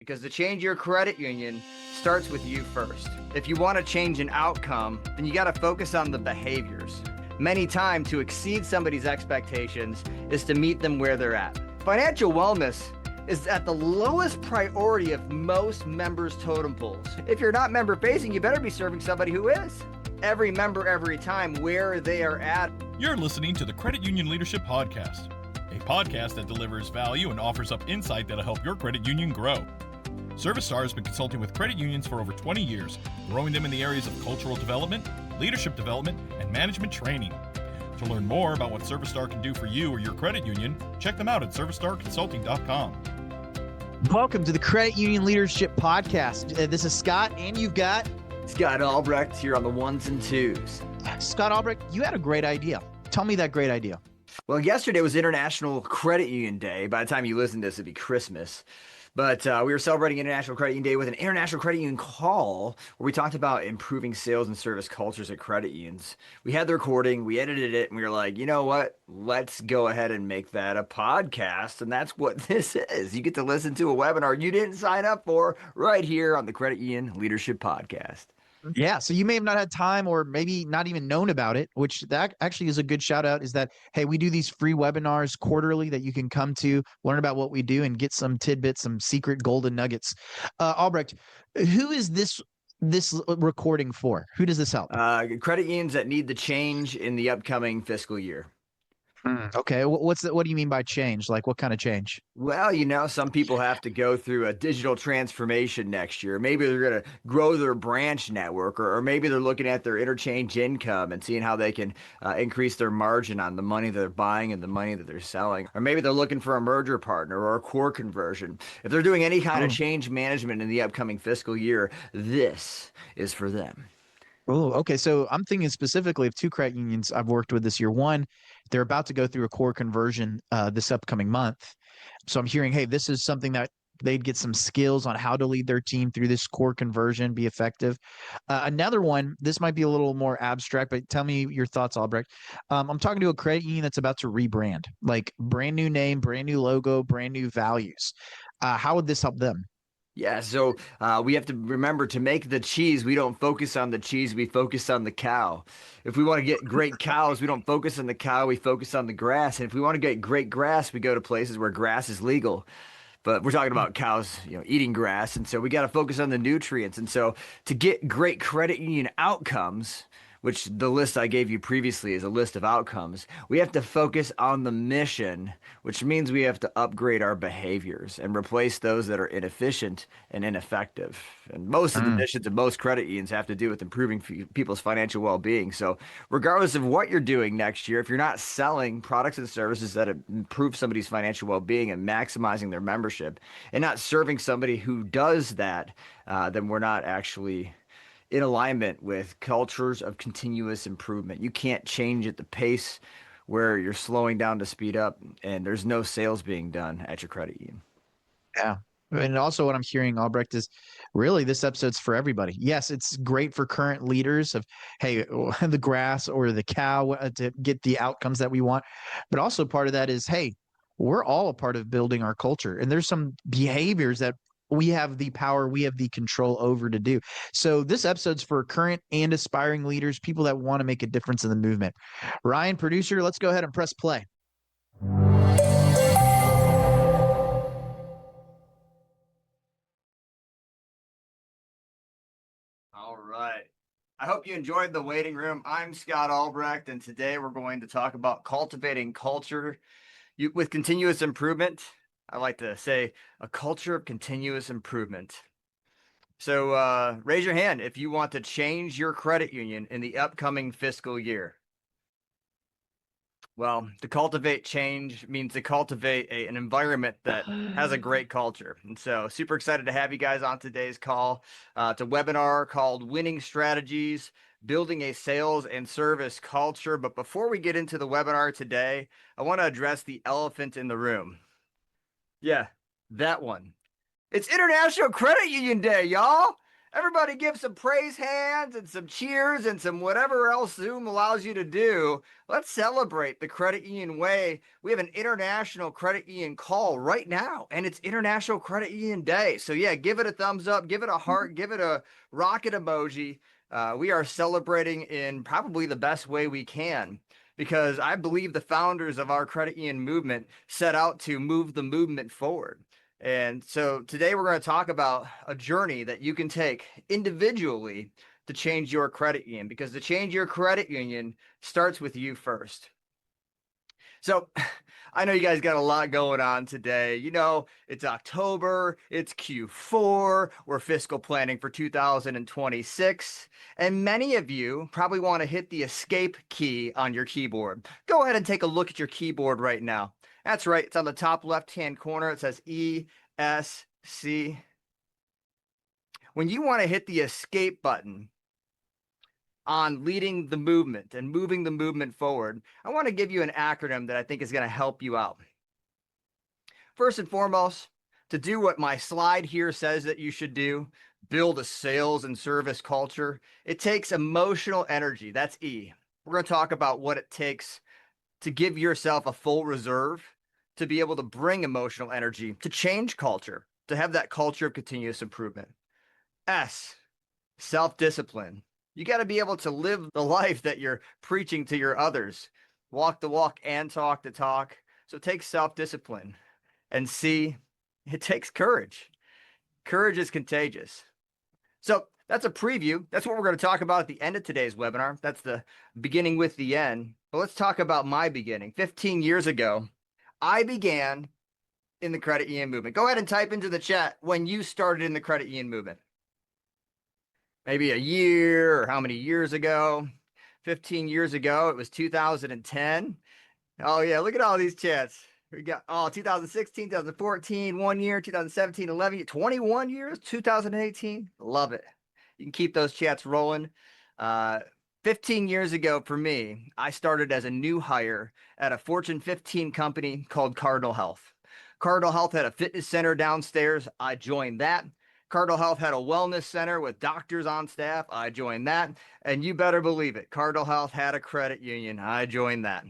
because to change your credit union starts with you first. If you want to change an outcome, then you got to focus on the behaviors. Many times, to exceed somebody's expectations is to meet them where they're at. Financial wellness is at the lowest priority of most members' totem poles. If you're not member facing, you better be serving somebody who is. Every member, every time, where they are at. You're listening to the Credit Union Leadership Podcast, a podcast that delivers value and offers up insight that'll help your credit union grow. ServiceStar has been consulting with credit unions for over 20 years, growing them in the areas of cultural development, leadership development, and management training. To learn more about what ServiceStar can do for you or your credit union, check them out at servicestarconsulting.com. Welcome to the Credit Union Leadership Podcast. This is Scott, and you've got Scott Albrecht here on the ones and twos. Scott Albrecht. You had a great idea. Tell me that great idea. Well, yesterday was International Credit Union Day. By the time you listen to this, it'd be Christmas. But we were celebrating International Credit Union Day with an International Credit Union call where we talked about improving sales and service cultures at credit unions. We had the recording, we edited it, and we were like, you know what? Let's go ahead and make that a podcast. And that's what this is. You get to listen to a webinar you didn't sign up for right here on the Credit Union Leadership Podcast. Yeah, so you may have not had time or maybe not even known about it, which that actually is a good shout out, is that, hey, we do these free webinars quarterly that you can come to, learn about what we do, and get some tidbits, some secret golden nuggets. Albrecht, who is this recording for? Who does this help? Credit unions that need the change in the upcoming fiscal year. Okay, what do you mean by change? Like, what kind of change? Well, you know, some people have to go through a digital transformation next year. Maybe they're going to grow their branch network, or maybe they're looking at their interchange income and seeing how they can increase their margin on the money that they're buying and the money that they're selling. Or maybe they're looking for a merger partner or a core conversion. If they're doing any kind of change management in the upcoming fiscal year, this is for them. Oh, okay. So I'm thinking specifically of two credit unions I've worked with this year. One, they're about to go through a core conversion this upcoming month. So I'm hearing, hey, this is something that they'd get some skills on how to lead their team through this core conversion, be effective. Another one, this might be a little more abstract, but tell me your thoughts, Albrecht. I'm talking to a credit union that's about to rebrand, like brand new name, brand new logo, brand new values. How would this help them? Yeah, so we have to remember, to make the cheese, we don't focus on the cheese, we focus on the cow. If we want to get great cows, we don't focus on the cow, we focus on the grass. And if we want to get great grass, we go to places where grass is legal. But we're talking about cows, eating grass. And so we got to focus on the nutrients. And so to get great credit union outcomes, which the list I gave you previously is a list of outcomes, we have to focus on the mission, which means we have to upgrade our behaviors and replace those that are inefficient and ineffective. And most of the missions of most credit unions have to do with improving people's financial well-being. So regardless of what you're doing next year, if you're not selling products and services that improve somebody's financial well-being and maximizing their membership, and not serving somebody who does that, then we're not actually in alignment with cultures of continuous improvement. You can't change at the pace where you're slowing down to speed up, and there's no sales being done at your credit union. Yeah. And also what I'm hearing, Albrecht, is really this episode's for everybody. Yes, it's great for current leaders of, hey, the grass or the cow to get the outcomes that we want. But also part of that is, hey, we're all a part of building our culture. And there's some behaviors that we have the power, we have the control over to do. So this episode's for current and aspiring leaders, people that want to make a difference in the movement. Ryan, producer, let's go ahead and press play. All right. I hope you enjoyed the waiting room. I'm Scott Albrecht, and today we're going to talk about cultivating culture with continuous improvement. I like to say a culture of continuous improvement. So raise your hand if you want to change your credit union in the upcoming fiscal year. Well, to cultivate change means to cultivate an environment that has a great culture. And so super excited to have you guys on today's call. It's a webinar called Winning Strategies, Building a Sales and Service Culture. But before we get into the webinar today, I want to address the elephant in the room. Yeah, that one. It's International Credit Union Day, y'all. Everybody give some praise hands and some cheers and some whatever else Zoom allows you to do. Let's celebrate the credit union way. We have an international credit union call right now, and it's International Credit Union Day. So yeah, give it a thumbs up, give it a heart, give it a rocket emoji. We are celebrating in probably the best way we can, because I believe the founders of our credit union movement set out to move the movement forward. And so today we're going to talk about a journey that you can take individually to change your credit union, because to change your credit union starts with you first. So I know you guys got a lot going on today. You know, it's October, it's Q4, we're fiscal planning for 2026, and many of you probably want to hit the escape key on your keyboard. Go ahead and take a look at your keyboard right now. That's right, it's on the top left-hand corner. It says ESC. When you want to hit the escape button on leading the movement and moving the movement forward, I want to give you an acronym that I think is going to help you out. First and foremost, to do what my slide here says that you should do, build a sales and service culture, it takes emotional energy. That's E. We're going to talk about what it takes to give yourself a full reserve, to be able to bring emotional energy, to change culture, to have that culture of continuous improvement. S, self-discipline. You got to be able to live the life that you're preaching to your others. Walk the walk and talk the talk. So take self-discipline. And C, it takes courage. Courage is contagious. So that's a preview. That's what we're going to talk about at the end of today's webinar. That's the beginning with the end. But let's talk about my beginning. 15 years ago, I began in the credit union movement. Go ahead and type into the chat when you started in the credit union movement. Maybe a year, or how many years ago? 15 years ago, it was 2010. Oh yeah, look at all these chats. We got 2016, 2014, 1 year, 2017, 11, 21 years, 2018. Love it. You can keep those chats rolling. 15 years ago for me, I started as a new hire at a Fortune 15 company called Cardinal Health. Cardinal Health had a fitness center downstairs. I joined that. Cardinal Health had a wellness center with doctors on staff. I joined that. And you better believe it, Cardinal Health had a credit union. I joined that.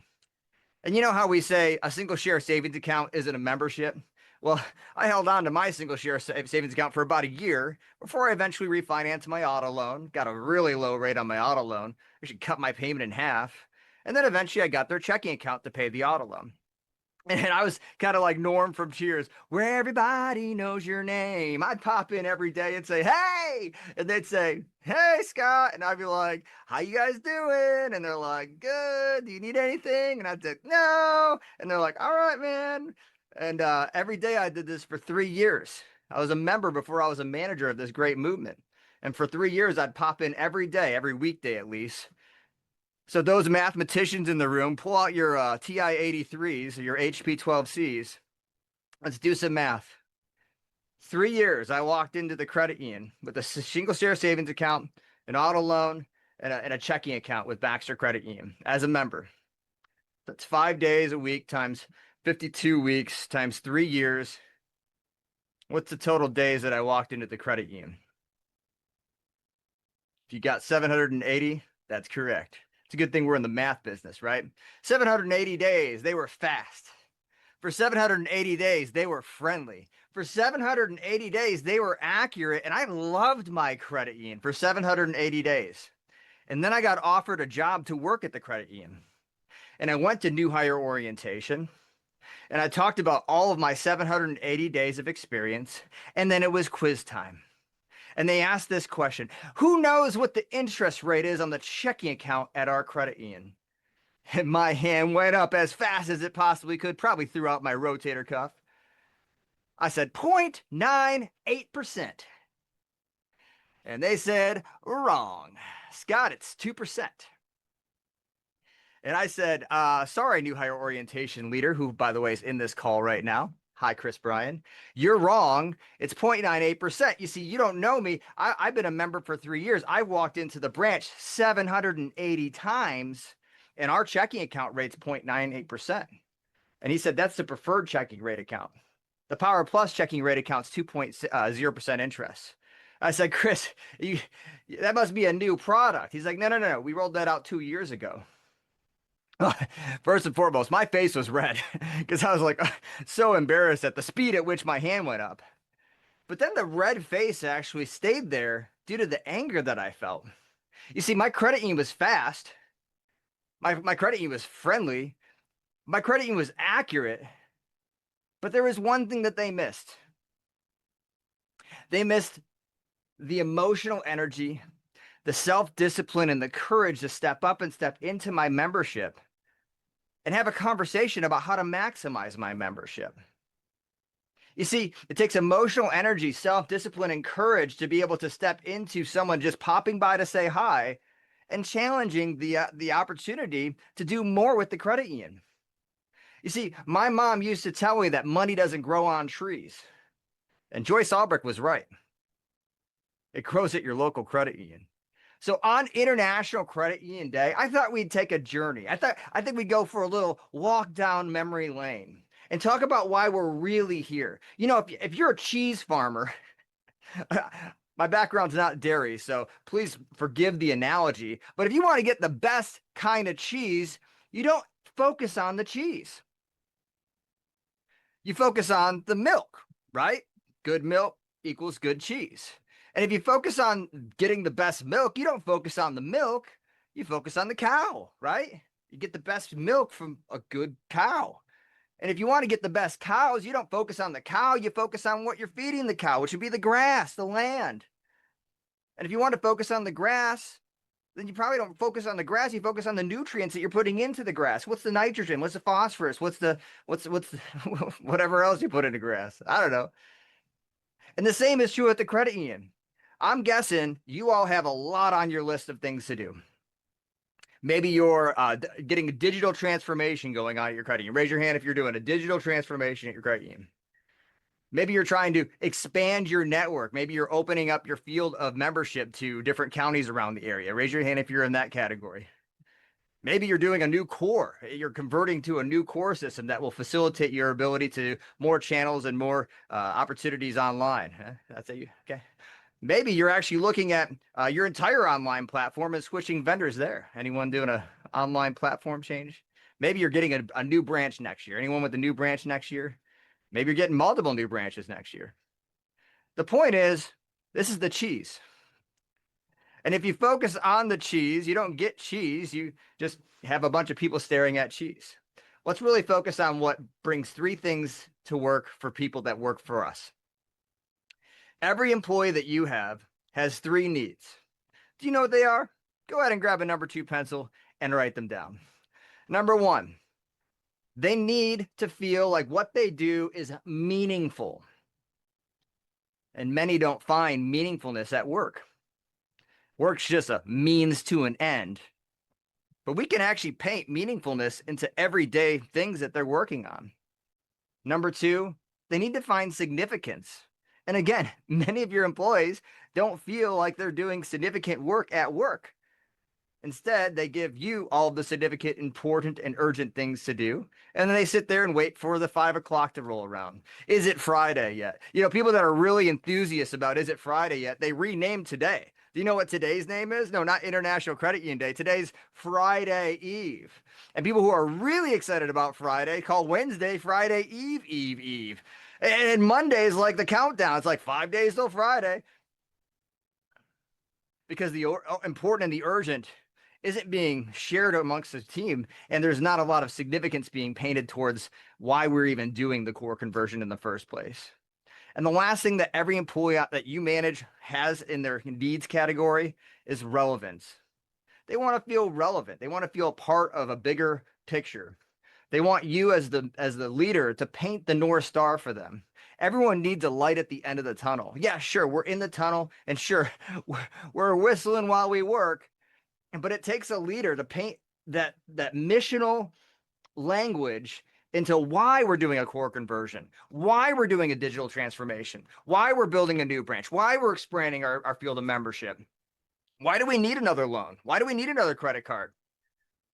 And you know how we say a single share savings account isn't a membership? Well, I held on to my single share savings account for about a year before I eventually refinanced my auto loan, got a really low rate on my auto loan. I should cut my payment in half. And then eventually I got their checking account to pay the auto loan. And I was kind of like Norm from Cheers, where everybody knows your name. I'd pop in every day and say, hey, and they'd say, hey, Scott. And I'd be like, how you guys doing? And they're like, good. Do you need anything? And I'd say, no. And they're like, all right, man. And every day I did this for 3 years. I was a member before I was a manager of this great movement. And for 3 years, I'd pop in every day, every weekday at least. So those mathematicians in the room, pull out your TI-83s or your HP-12Cs. Let's do some math. 3 years, I walked into the credit union with a single share savings account, an auto loan, and a checking account with Baxter Credit Union as a member. That's 5 days a week times 52 weeks times 3 years. What's the total days that I walked into the credit union? If you got 780, that's correct. It's a good thing we're in the math business, right? 780 days, they were fast. For 780 days, they were friendly. For 780 days, they were accurate, and I loved my credit union for 780 days. And then I got offered a job to work at the credit union. And I went to new hire orientation, and I talked about all of my 780 days of experience, and then it was quiz time. And they asked this question: who knows what the interest rate is on the checking account at our credit union? And my hand went up as fast as it possibly could, probably threw out my rotator cuff. I said 0.98%. And they said, wrong. Scott, it's 2%. And I said, sorry, new hire orientation leader, who, by the way, is in this call right now. Hi, Chris Bryan. You're wrong. It's 0.98%. You see, you don't know me. I've been a member for 3 years. I walked into the branch 780 times, and our checking account rate's 0.98%. And he said, that's the preferred checking rate account. The Power Plus checking rate account's 2.0% interest. I said, Chris, that must be a new product. He's like, no, no, no, no. We rolled that out 2 years ago. First and foremost, my face was red because I was like so embarrassed at the speed at which my hand went up. But then the red face actually stayed there due to the anger that I felt. You see, my credit union was fast. My credit union was friendly. My credit union was accurate. But there was one thing that they missed. They missed the emotional energy, the self-discipline, and the courage to step up and step into my membership and have a conversation about how to maximize my membership. You see, it takes emotional energy, self-discipline, and courage to be able to step into someone just popping by to say hi and challenging the opportunity to do more with the credit union. You see, my mom used to tell me that money doesn't grow on trees. And Joyce Albrecht was right. It grows at your local credit union. So on International Credit Union Day, I thought we'd take a journey. I think we'd go for a little walk down memory lane and talk about why we're really here. You know, if you're a cheese farmer, my background's not dairy, so please forgive the analogy. But if you want to get the best kind of cheese, you don't focus on the cheese. You focus on the milk, right? Good milk equals good cheese. And if you focus on getting the best milk, you don't focus on the milk, you focus on the cow, right? You get the best milk from a good cow. And if you want to get the best cows, you don't focus on the cow, you focus on what you're feeding the cow, which would be the grass, the land. And if you want to focus on the grass, then you probably don't focus on the grass, you focus on the nutrients that you're putting into the grass. What's the nitrogen? What's the phosphorus? What's whatever else you put into grass? I don't know. And the same is true at the credit union. I'm guessing you all have a lot on your list of things to do. Maybe you're getting a digital transformation going on at your credit union. Raise your hand if you're doing a digital transformation at your credit union. Maybe you're trying to expand your network. Maybe you're opening up your field of membership to different counties around the area. Raise your hand if you're in that category. Maybe you're doing a new core. You're converting to a new core system that will facilitate your ability to more channels and more opportunities online. That's it. Okay. Maybe you're actually looking at your entire online platform and switching vendors there. Anyone doing an online platform change? Maybe you're getting a new branch next year. Anyone with a new branch next year? Maybe you're getting multiple new branches next year. The point is, this is the cheese. And if you focus on the cheese, you don't get cheese. You just have a bunch of people staring at cheese. Let's really focus on what brings three things to work for people that work for us. Every employee that you have has three needs. Do you know what they are? Go ahead and grab a number 2 pencil and write them down. Number 1, they need to feel like what they do is meaningful. And many don't find meaningfulness at work. Work's just a means to an end. But we can actually paint meaningfulness into everyday things that they're working on. Number 2, they need to find significance. And again, many of your employees don't feel like they're doing significant work at work. Instead, they give you all the significant, important, and urgent things to do. And then they sit there and wait for the 5 o'clock to roll around. Is it Friday yet? You know, people that are really enthusiasts about is it Friday yet, they renamed today. Do you know what today's name is? No, not International Credit Union Day. Today's Friday Eve. And people who are really excited about Friday call Wednesday Friday Eve. And Monday is like the countdown. It's like 5 days till Friday. Because the important and the urgent isn't being shared amongst the team, and there's not a lot of significance being painted towards why we're even doing the core conversion in the first place. And the last thing that every employee that you manage has in their needs category is relevance. They want to feel relevant. They want to feel part of a bigger picture. They want you as the leader to paint the North Star for them. Everyone needs a light at the end of the tunnel. Yeah, sure, we're in the tunnel, and sure, we're whistling while we work, but it takes a leader to paint that missional language into why we're doing a core conversion, why we're doing a digital transformation, why we're building a new branch, why we're expanding our field of membership. Why do we need another loan? Why do we need another credit card?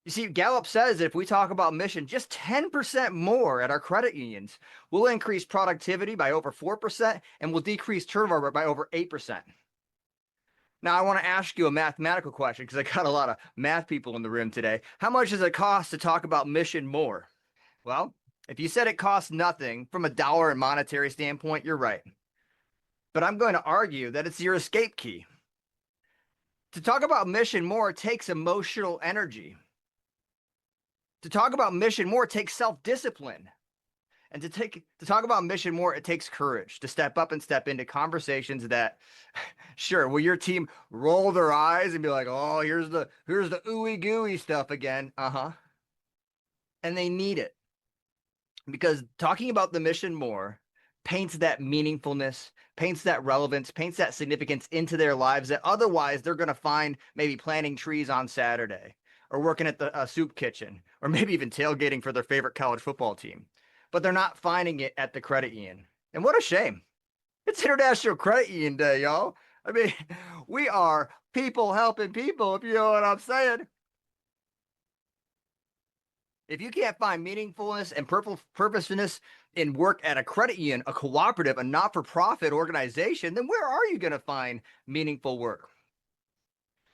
You see, Gallup says that if we talk about mission, just 10% more at our credit unions will increase productivity by over 4% and will decrease turnover by over 8%. Now, I want to ask you a mathematical question because I got a lot of math people in the room today. How much does it cost to talk about mission more? Well, if you said it costs nothing from a dollar and monetary standpoint, you're right. But I'm going to argue that it's your escape key. To talk about mission more takes emotional energy. To talk about mission more takes self-discipline. And to talk about mission more, it takes courage to step up and step into conversations that, sure, will your team roll their eyes and be like, "Oh, here's the ooey gooey stuff again." And they need it because talking about the mission more paints that meaningfulness, paints that relevance, paints that significance into their lives that otherwise they're going to find maybe planting trees on Saturday or working at the soup kitchen or maybe even tailgating for their favorite college football team. But they're not finding it at the credit union. And what a shame. It's International Credit Union Day, y'all. I mean, we are people helping people, if you know what I'm saying. If you can't find meaningfulness and purposefulness in work at a credit union, a cooperative, a not-for-profit organization, then where are you going to find meaningful work?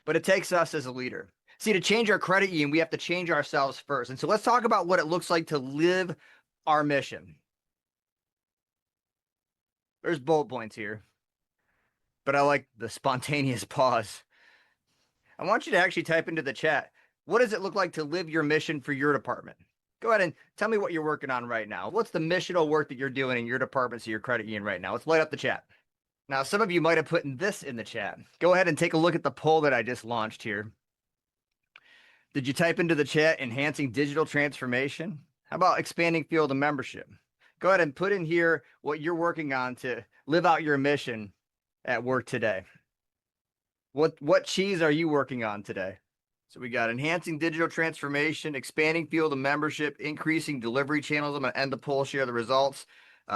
But it takes us as a leader. See, to change our credit union, we have to change ourselves first. And so let's talk about what it looks like to live our mission. There's bullet points here, but I like the spontaneous pause. I want you to actually type into the chat, what does it look like to live your mission for your department? Go ahead and tell me what you're working on right now. What's the missional work that you're doing in your departments of your credit union right now? Let's light up the chat. Now, some of you might have put this in the chat. Go ahead and take a look at the poll that I just launched here. Did you type into the chat enhancing digital transformation? How about expanding field of membership? Go ahead and put in here what you're working on to live out your mission at work today. What cheese are you working on today? So we got enhancing digital transformation, expanding field of membership, increasing delivery channels. I'm going to end the poll, share the results.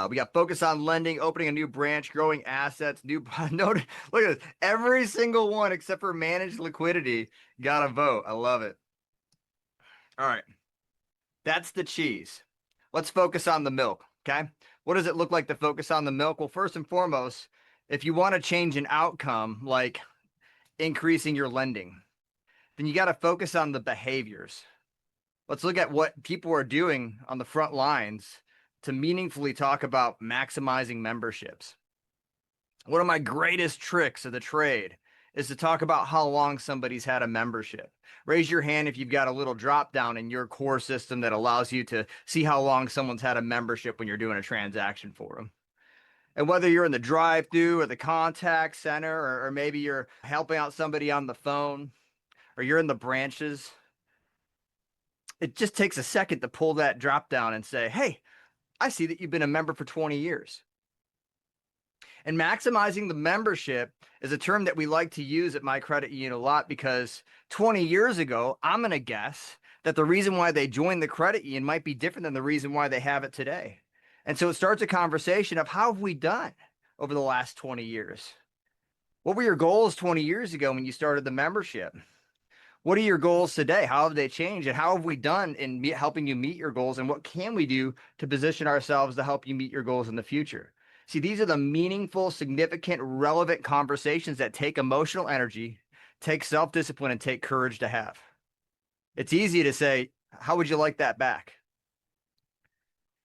We got focus on lending, opening a new branch, growing assets, new note. Look at this. Every single one except for managed liquidity got a vote. I love it. All right. That's the cheese. Let's focus on the milk, okay? What does it look like to focus on the milk? Well, first and foremost, if you want to change an outcome like increasing your lending, then you got to focus on the behaviors. Let's look at what people are doing on the front lines to meaningfully talk about maximizing memberships. One of my greatest tricks of the trade is to talk about how long somebody's had a membership. Raise your hand if you've got a little drop down in your core system that allows you to see how long someone's had a membership when you're doing a transaction for them. And whether you're in the drive-thru or the contact center, or maybe you're helping out somebody on the phone, or you're in the branches, it just takes a second to pull that drop down and say, hey, I see that you've been a member for 20 years. And maximizing the membership is a term that we like to use at my credit union a lot because 20 years ago, I'm going to guess that the reason why they joined the credit union might be different than the reason why they have it today. And so it starts a conversation of how have we done over the last 20 years? What were your goals 20 years ago when you started the membership? What are your goals today? How have they changed? And how have we done in helping you meet your goals? And what can we do to position ourselves to help you meet your goals in the future? See, these are the meaningful, significant, relevant conversations that take emotional energy, take self-discipline, and take courage to have. It's easy to say, how would you like that back?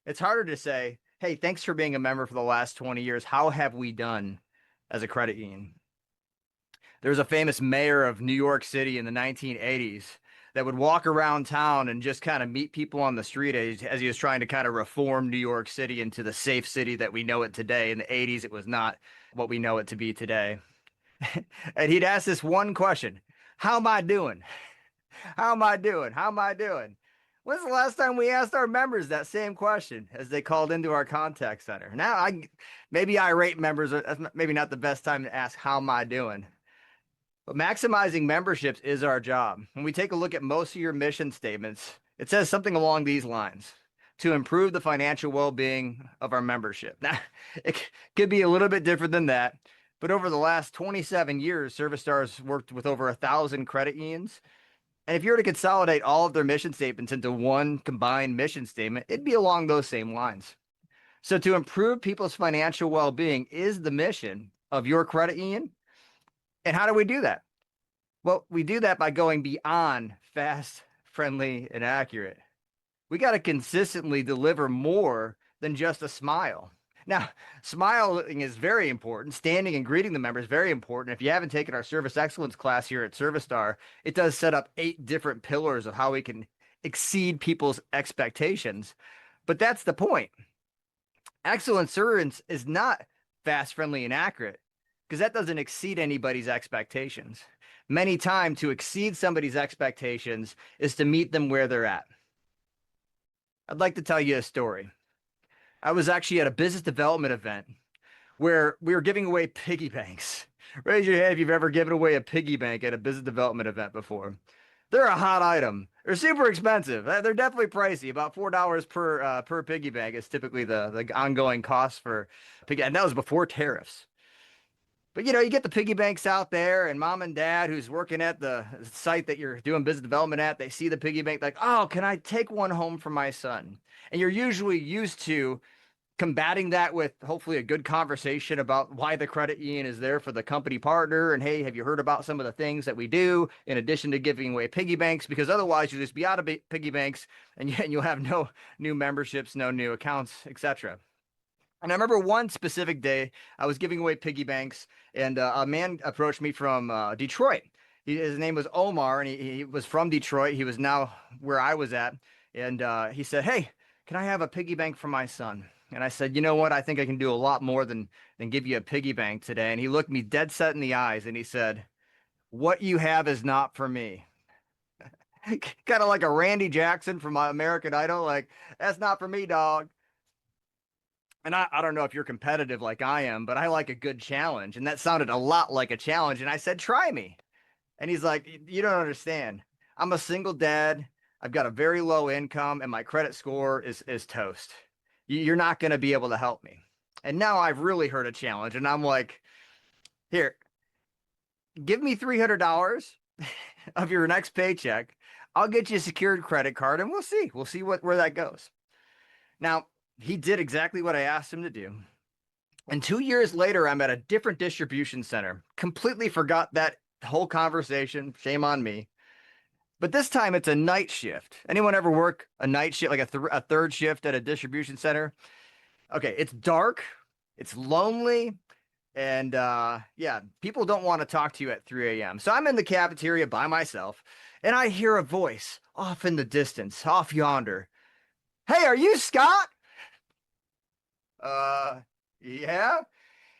It's harder to say, hey, thanks for being a member for the last 20 years. How have we done as a credit union? There was a famous mayor of New York City in the 1980s that would walk around town and just kind of meet people on the street as he was trying to kind of reform New York City into the safe city that we know it today. In the 80s, it was not what we know it to be today. And he'd ask this one question, how am I doing? How am I doing? How am I doing? When's the last time we asked our members that same question as they called into our contact center? Now, maybe irate members, that's maybe not the best time to ask, how am I doing? But maximizing memberships is our job. When we take a look at most of your mission statements, it says something along these lines: to improve the financial well-being of our membership. Now, it could be a little bit different than that, but over the last 27 years, Service Stars worked with over 1,000 credit unions. And if you were to consolidate all of their mission statements into one combined mission statement, it'd be along those same lines. So to improve people's financial well-being is the mission of your credit union. And how do we do that? Well, we do that by going beyond fast, friendly, and accurate. We got to consistently deliver more than just a smile. Now, smiling is very important. Standing and greeting the members is very important. If you haven't taken our service excellence class here at Service Star, it does set up 8 different pillars of how we can exceed people's expectations. But that's the point. Excellent service is not fast, friendly, and accurate because that doesn't exceed anybody's expectations. Many times, to exceed somebody's expectations is to meet them where they're at. I'd like to tell you a story. I was actually at a business development event where we were giving away piggy banks. Raise your hand if you've ever given away a piggy bank at a business development event before. They're a hot item. They're super expensive. They're definitely pricey. About $4 per piggy bank is typically the ongoing cost for piggy, and that was before tariffs. But you get the piggy banks out there, and mom and dad who's working at the site that you're doing business development at, they see the piggy bank like, oh, can I take one home for my son? And you're usually used to combating that with hopefully a good conversation about why the credit union is there for the company partner. And hey, have you heard about some of the things that we do in addition to giving away piggy banks? Because otherwise you'll just be out of piggy banks and you'll have no new memberships, no new accounts, etc. And I remember one specific day I was giving away piggy banks, and a man approached me from Detroit. His name was Omar, and he was from Detroit. He was now where I was at, and he said, "Hey, can I have a piggy bank for my son?" And I said, "You know what? I think I can do a lot more than give you a piggy bank today." And he looked me dead set in the eyes, and he said, "What you have is not for me." Kind of like a Randy Jackson from American Idol, like, "That's not for me, dog." And I don't know if you're competitive like I am, but I like a good challenge. And that sounded a lot like a challenge. And I said, try me. And he's like, you don't understand. I'm a single dad. I've got a very low income and my credit score is toast. You're not going to be able to help me. And now I've really heard a challenge. And I'm like, here, give me $300 of your next paycheck. I'll get you a secured credit card and we'll see. We'll see where that goes. Now, he did exactly what I asked him to do. And 2 years later, I'm at a different distribution center. Completely forgot that whole conversation. Shame on me. But this time it's a night shift. Anyone ever work a night shift, like a third shift at a distribution center? Okay, it's dark, it's lonely, and yeah, people don't want to talk to you at 3 a.m. So I'm in the cafeteria by myself, and I hear a voice off in the distance, off yonder. Hey, are you Scott? Yeah,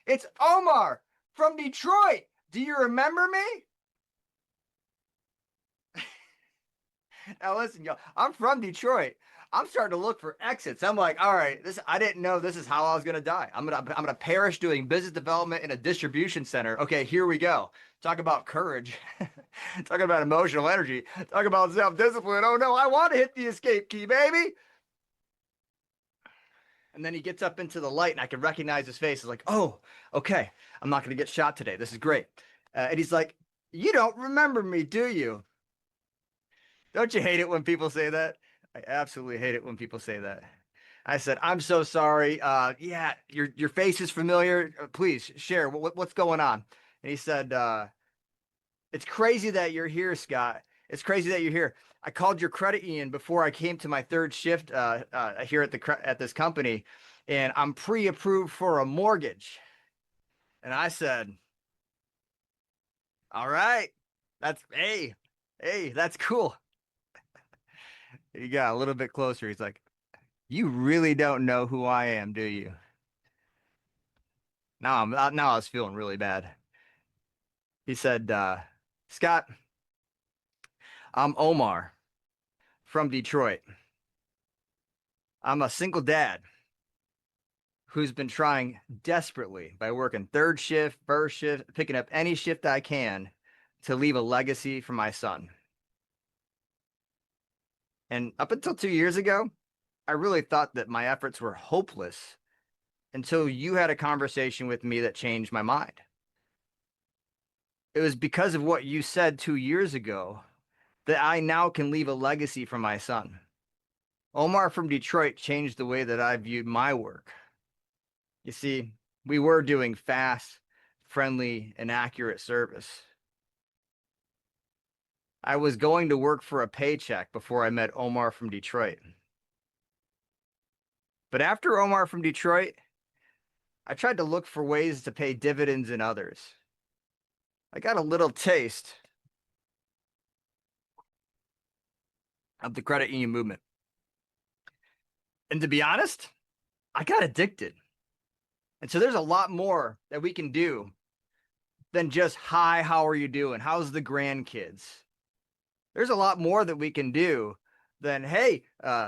it's Omar from Detroit. Do you remember me? Now listen, y'all, I'm from Detroit. I'm starting to look for exits. I'm like, all right, I didn't know this is how I was gonna die. I'm gonna perish doing business development in a distribution center. Okay, here we go. Talk about courage. Talk about emotional energy. Talk about self-discipline. Oh no, I want to hit the escape key, baby. And then he gets up into the light and I can recognize his face. It's like, oh, okay, I'm not going to get shot today. This is great. And he's like, you don't remember me, do you? Don't you hate it when people say that? I absolutely hate it when people say that. I said, I'm so sorry. Yeah, your face is familiar. Please share what's going on. And he said, it's crazy that you're here, Scott. It's crazy that you're here. I called your credit union before I came to my third shift here at this company, and I'm pre-approved for a mortgage. And I said, all right, hey, that's cool. He got a little bit closer. He's like, you really don't know who I am, do you? Now I was feeling really bad. He said, Scott, I'm Omar from Detroit. I'm a single dad who's been trying desperately by working third shift, first shift, picking up any shift I can to leave a legacy for my son. And up until 2 years ago, I really thought that my efforts were hopeless until you had a conversation with me that changed my mind. It was because of what you said 2 years ago that I now can leave a legacy for my son. Omar from Detroit changed the way that I viewed my work. You see, we were doing fast, friendly, and accurate service. I was going to work for a paycheck before I met Omar from Detroit. But after Omar from Detroit, I tried to look for ways to pay dividends in others. I got a little taste of the credit union movement. And to be honest, I got addicted. And so there's a lot more that we can do than just, hi, how are you doing? How's the grandkids? There's a lot more that we can do than, hey,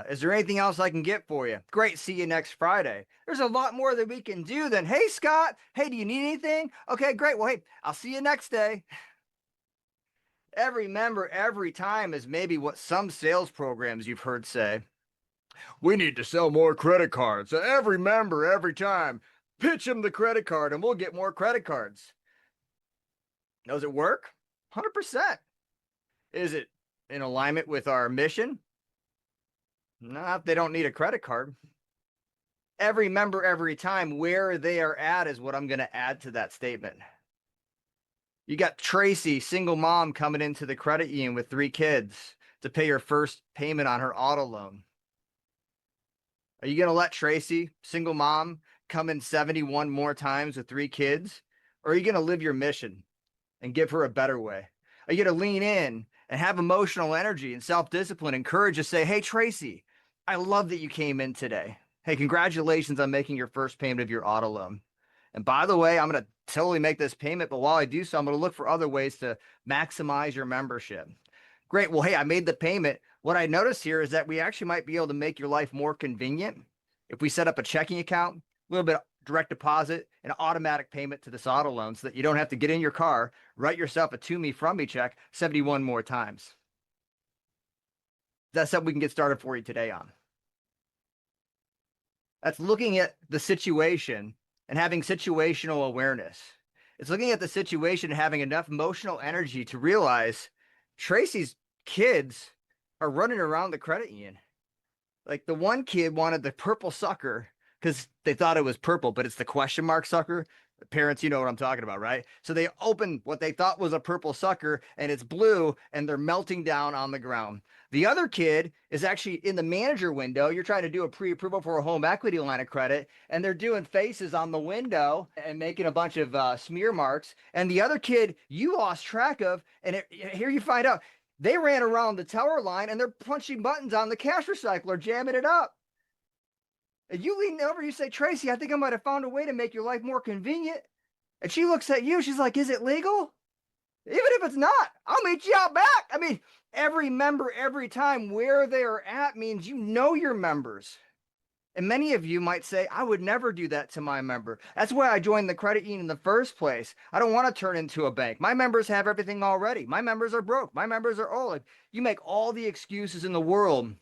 is there anything else I can get for you? Great, see you next Friday. There's a lot more that we can do than, hey, Scott, hey, do you need anything? Okay, great. Well, hey, I'll see you next day. Every member, every time is maybe what some sales programs you've heard say. We need to sell more credit cards. So every member, every time, pitch them the credit card and we'll get more credit cards. Does it work? 100%. Is it in alignment with our mission? No, they don't need a credit card. Every member, every time, where they are at is what I'm going to add to that statement. You got Tracy, single mom, coming into the credit union with 3 kids to pay her first payment on her auto loan. Are you going to let Tracy, single mom, come in 71 more times with 3 kids? Or are you going to live your mission and give her a better way? Are you going to lean in and have emotional energy and self-discipline and courage to say, hey, Tracy, I love that you came in today. Hey, congratulations on making your first payment of your auto loan. And by the way, I'm going to totally make this payment, but while I do so, I'm going to look for other ways to maximize your membership. Great. Well, hey, I made the payment. What I noticed here is that we actually might be able to make your life more convenient if we set up a checking account, a little bit of direct deposit, and automatic payment to this auto loan so that you don't have to get in your car, write yourself a to me from me check 71 more times. That's something we can get started for you today on. That's looking at the situation and having situational awareness. It's looking at the situation and having enough emotional energy to realize Tracy's kids are running around the credit union. Like the one kid wanted the purple sucker because they thought it was purple, but it's the question mark sucker. Parents, you know what I'm talking about, right? So they opened what they thought was a purple sucker and it's blue and they're melting down on the ground. The other kid is actually in the manager window. You're trying to do a pre-approval for a home equity line of credit and they're doing faces on the window and making a bunch of smear marks. And the other kid you lost track of, and here you find out they ran around the tower line and they're punching buttons on the cash recycler, jamming it up. And you lean over, you say, Tracy, I think I might have found a way to make your life more convenient. And she looks at you, she's like, is it legal? Even if it's not, I'll meet you out back. I mean, every member, every time, where they are at means you know your members. And many of you might say, I would never do that to my member. That's why I joined the credit union in the first place. I don't want to turn into a bank. My members have everything already. My members are broke. My members are old. You make all the excuses in the world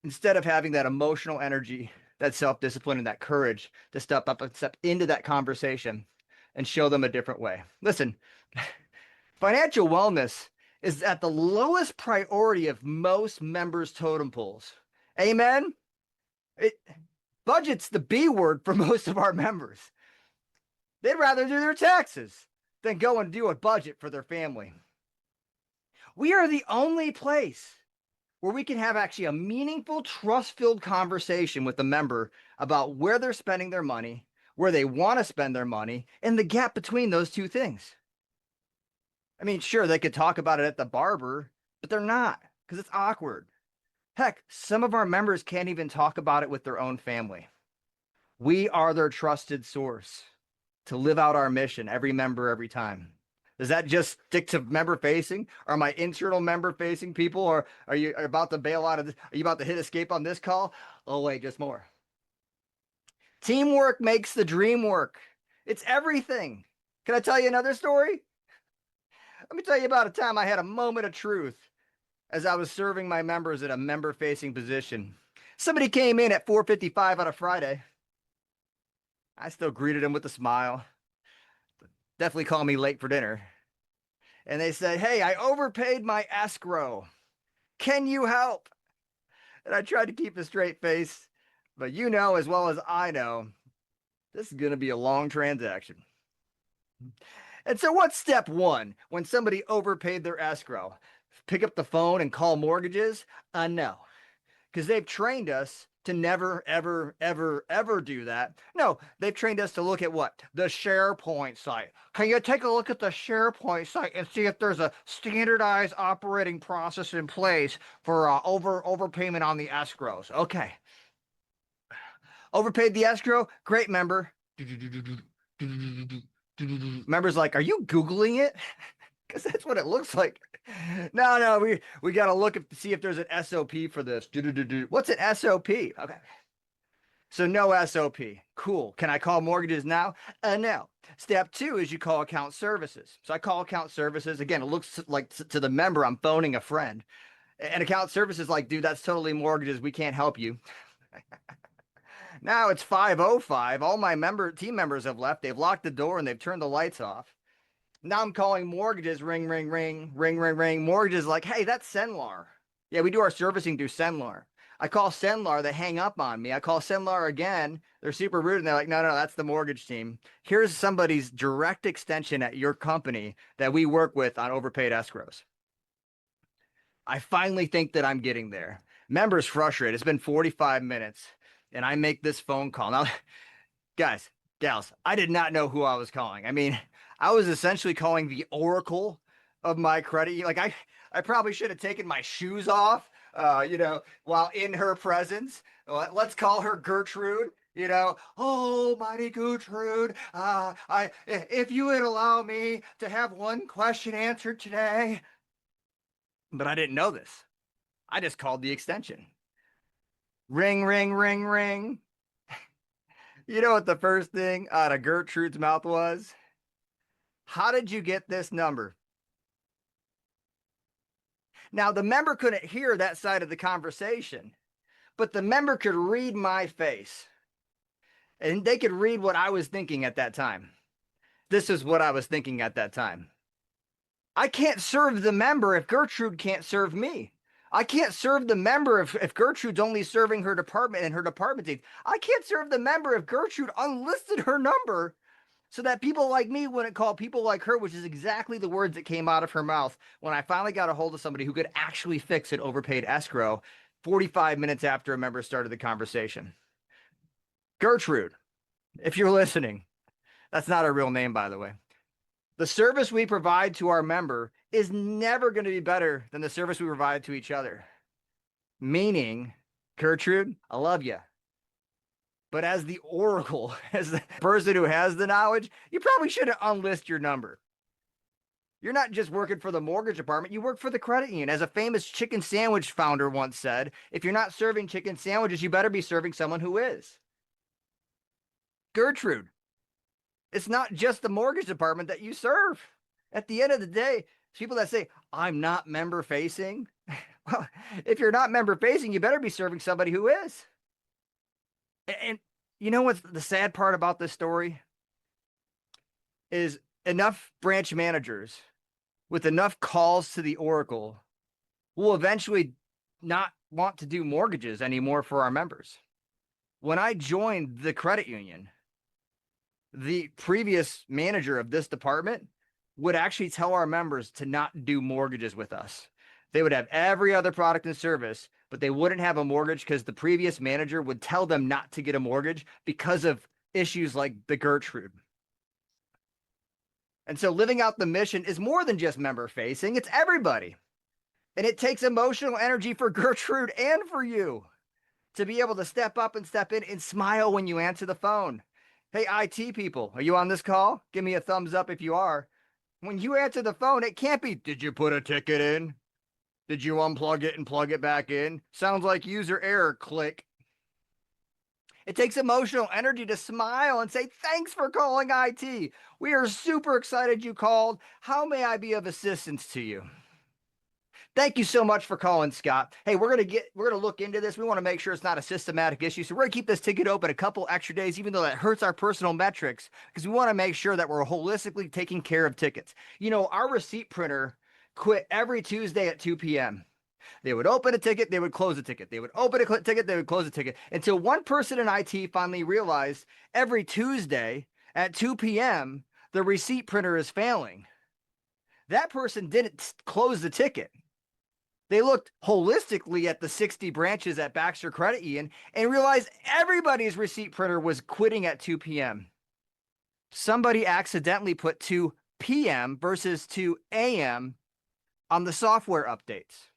instead of having that emotional energy, that self-discipline, and that courage to step up and step into that conversation and show them a different way. Listen, financial wellness is at the lowest priority of most members' totem poles. Amen? Budget's the B word for most of our members. They'd rather do their taxes than go and do a budget for their family. We are the only place where we can have actually a meaningful, trust-filled conversation with the member about where they're spending their money, where they want to spend their money, and the gap between those two things. I mean, sure, they could talk about it at the barber, but they're not, because it's awkward. Heck, some of our members can't even talk about it with their own family. We are their trusted source to live out our mission, every member, every time. Does that just stick to member facing? Are my internal member facing people, or are you about to bail out of this? Are you about to hit escape on this call? Oh, wait, just more. Teamwork makes the dream work. It's everything. Can I tell you another story? Let me tell you about a time I had a moment of truth as I was serving my members at a member facing position. Somebody came in at 4:55 on a Friday. I still greeted him with a smile. Definitely call me late for dinner. And they said, hey, I overpaid my escrow. Can you help? And I tried to keep a straight face, but you know as well as I know, this is going to be a long transaction. And so what's step one when somebody overpaid their escrow? Pick up the phone and call mortgages? No, because they've trained us to never, ever, ever, ever do that. No, they've trained us to look at what? The SharePoint site. Can you take a look at the SharePoint site and see if there's a standardized operating process in place for overpayment on the escrows? Okay. Overpaid the escrow? Great, member. Member's like, are you Googling it? Because that's what it looks like. No, we got to look to see if there's an SOP for this. What's an SOP? Okay. So no SOP. Cool. Can I call mortgages now? No. Step two is you call account services. So I call account services. Again, it looks like to the member I'm phoning a friend. And account services like, dude, that's totally mortgages. We can't help you. Now it's 5:05. All my team members have left. They've locked the door and they've turned the lights off. Now I'm calling mortgages. Ring, ring, ring, ring, ring, ring. Mortgages like, hey, that's Senlar. Yeah, we do our servicing through Senlar. I call Senlar. They hang up on me. I call Senlar again. They're super rude. And they're like, no, that's the mortgage team. Here's somebody's direct extension at your company that we work with on overpaid escrows. I finally think that I'm getting there. Members frustrated. It's been 45 minutes. And I make this phone call. Now, guys, gals, I did not know who I was calling. I mean, I was essentially calling the oracle of my credit. Like I probably should have taken my shoes off, while in her presence. Let's call her Gertrude. Oh, mighty Gertrude, if you would allow me to have one question answered today. But I didn't know this. I just called the extension. Ring, ring, ring, ring. You know what the first thing out of Gertrude's mouth was? How did you get this number? Now, the member couldn't hear that side of the conversation, but the member could read my face. And they could read what I was thinking at that time. This is what I was thinking at that time. I can't serve the member if Gertrude can't serve me. I can't serve the member if Gertrude's only serving her department and her department team. I can't serve the member if Gertrude unlisted her number so that people like me wouldn't call people like her, which is exactly the words that came out of her mouth when I finally got a hold of somebody who could actually fix an overpaid escrow 45 minutes after a member started the conversation. Gertrude, if you're listening, that's not her real name, by the way. The service we provide to our member is never going to be better than the service we provide to each other. Meaning, Gertrude, I love you. But as the oracle, as the person who has the knowledge, you probably shouldn't unlist your number. You're not just working for the mortgage department, you work for the credit union. As a famous chicken sandwich founder once said, if you're not serving chicken sandwiches, you better be serving someone who is. Gertrude, it's not just the mortgage department that you serve. At the end of the day, people that say, I'm not member facing. Well, if you're not member facing, you better be serving somebody who is. And you know what's the sad part about this story? Is enough branch managers with enough calls to the oracle will eventually not want to do mortgages anymore for our members. When I joined the credit union, the previous manager of this department would actually tell our members to not do mortgages with us. They would have every other product and service, but they wouldn't have a mortgage because the previous manager would tell them not to get a mortgage because of issues like the Gertrude. And so living out the mission is more than just member facing, it's everybody. And it takes emotional energy for Gertrude and for you to be able to step up and step in and smile when you answer the phone. Hey, IT people, are you on this call? Give me a thumbs up if you are. When you answer the phone, it can't be, did you put a ticket in? Did you unplug it and plug it back in? Sounds like user error, click. It takes emotional energy to smile and say, thanks for calling IT. We are super excited you called. How may I be of assistance to you? Thank you so much for calling, Scott. Hey, we're gonna look into this. We want to make sure it's not a systematic issue. So we're gonna keep this ticket open a couple extra days, even though that hurts our personal metrics, because we want to make sure that we're holistically taking care of tickets. You know, our receipt printer quit every Tuesday at 2 p.m. They would open a ticket, they would close a ticket. They would open a ticket, they would close a ticket. Until one person in IT finally realized every Tuesday at 2 p.m., the receipt printer is failing. That person didn't close the ticket. They looked holistically at the 60 branches at Baxter Credit Union and realized everybody's receipt printer was quitting at 2 p.m. Somebody accidentally put 2 p.m. versus 2 a.m. on the software updates.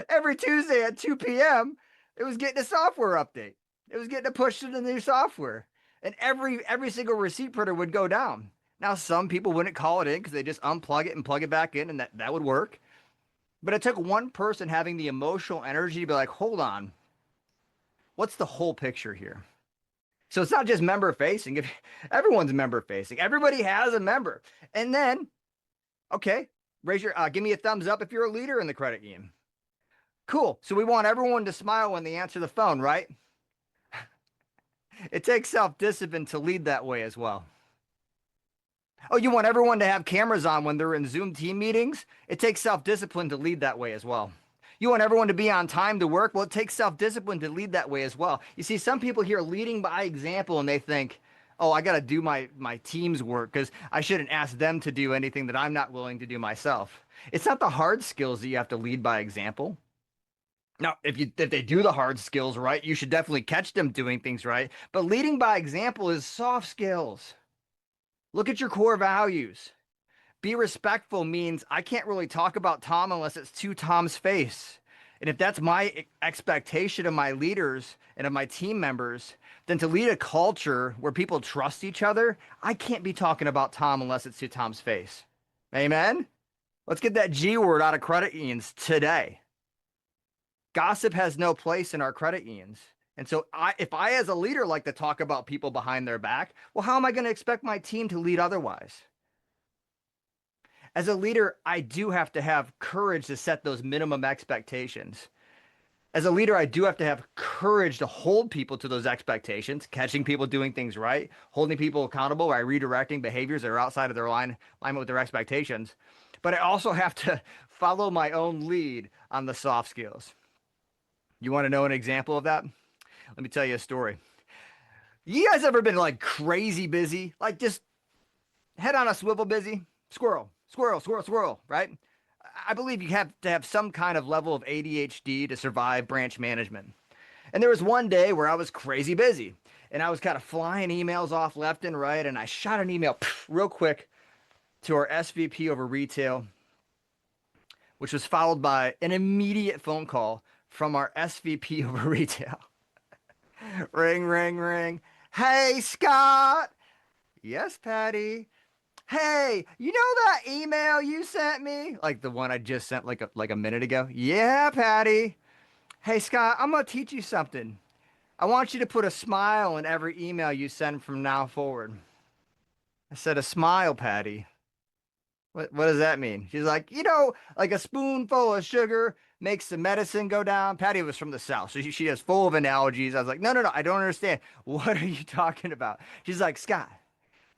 Every Tuesday at 2 p.m., it was getting a software update. It was getting a push to the new software. And every single receipt printer would go down. Now, some people wouldn't call it in because they just unplug it and plug it back in, and that would work. But it took one person having the emotional energy to be like, hold on, what's the whole picture here? So it's not just member facing. If everyone's member facing, everybody has a member. And then, okay, give me a thumbs up if you're a leader in the credit union. Cool. So we want everyone to smile when they answer the phone, right? It takes self-discipline to lead that way as well. Oh, you want everyone to have cameras on when they're in Zoom team meetings? It takes self-discipline to lead that way as well. You want everyone to be on time to work? Well, it takes self-discipline to lead that way as well. You see, some people here leading by example and they think, oh, I got to do my team's work because I shouldn't ask them to do anything that I'm not willing to do myself. It's not the hard skills that you have to lead by example. Now, if they do the hard skills right, you should definitely catch them doing things right. But leading by example is soft skills. Look at your core values. Be respectful means I can't really talk about Tom unless it's to Tom's face. And if that's my expectation of my leaders and of my team members, then to lead a culture where people trust each other, I can't be talking about Tom unless it's to Tom's face. Amen? Let's get that G word out of credit unions today. Gossip has no place in our credit unions. And so if I, as a leader, like to talk about people behind their back, well, how am I going to expect my team to lead otherwise? As a leader, I do have to have courage to set those minimum expectations. As a leader, I do have to have courage to hold people to those expectations, catching people doing things right, holding people accountable by redirecting behaviors that are outside of their alignment with their expectations. But I also have to follow my own lead on the soft skills. You want to know an example of that? Let me tell you a story. You guys ever been like crazy busy? Like just head on a swivel busy? Squirrel, squirrel, squirrel, squirrel, right? I believe you have to have some kind of level of ADHD to survive branch management. And there was one day where I was crazy busy and I was kind of flying emails off left and right. And I shot an email real quick to our SVP over retail, which was followed by an immediate phone call from our SVP over retail. Ring, ring, ring. Hey, Scott. Yes, Patty. Hey, you know that email you sent me? Like the one I just sent like a minute ago? Yeah, Patty. Hey, Scott, I'm going to teach you something. I want you to put a smile in every email you send from now forward. I said, a smile, Patty. What does that mean? She's like, like a spoonful of sugar makes the medicine go down. Patty was from the South, so she is full of analogies. I was like, no, I don't understand. What are you talking about? She's like, Scott,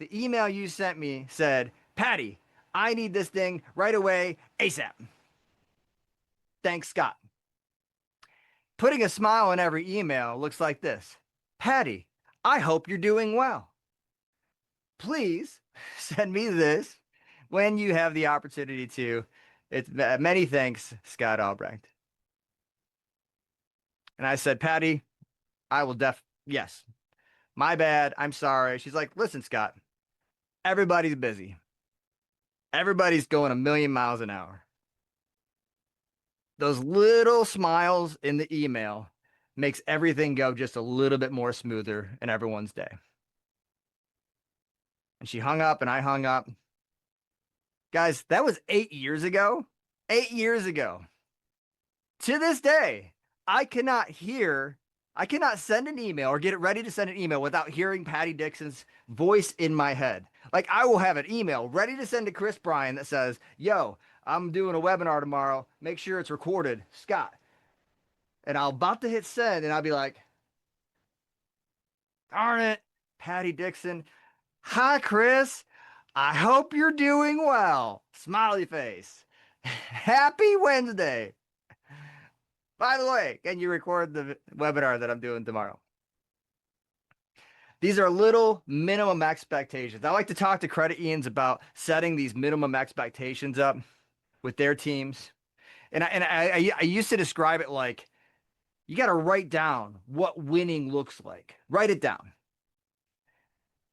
the email you sent me said, Patty, I need this thing right away, ASAP. Thanks, Scott. Putting a smile in every email looks like this. Patty, I hope you're doing well. Please send me this when you have the opportunity to. It's many thanks, Scott Albrecht. And I said, Patty, I will yes, my bad. I'm sorry. She's like, listen, Scott, everybody's busy. Everybody's going a million miles an hour. Those little smiles in the email makes everything go just a little bit more smoother in everyone's day. And she hung up and I hung up. Guys, that was 8 years ago. 8 years ago. To this day, I cannot send an email or get it ready to send an email without hearing Patty Dixon's voice in my head. Like I will have an email ready to send to Chris Bryan that says, yo, I'm doing a webinar tomorrow. Make sure it's recorded, Scott. And I'll about to hit send and I'll be like, darn it, Patty Dixon. Hi, Chris. I hope you're doing well. Smiley face. Happy Wednesday. By the way, can you record the webinar that I'm doing tomorrow? These are little minimum expectations. I like to talk to credit unions about setting these minimum expectations up with their teams. And I used to describe it like you got to write down what winning looks like. Write it down.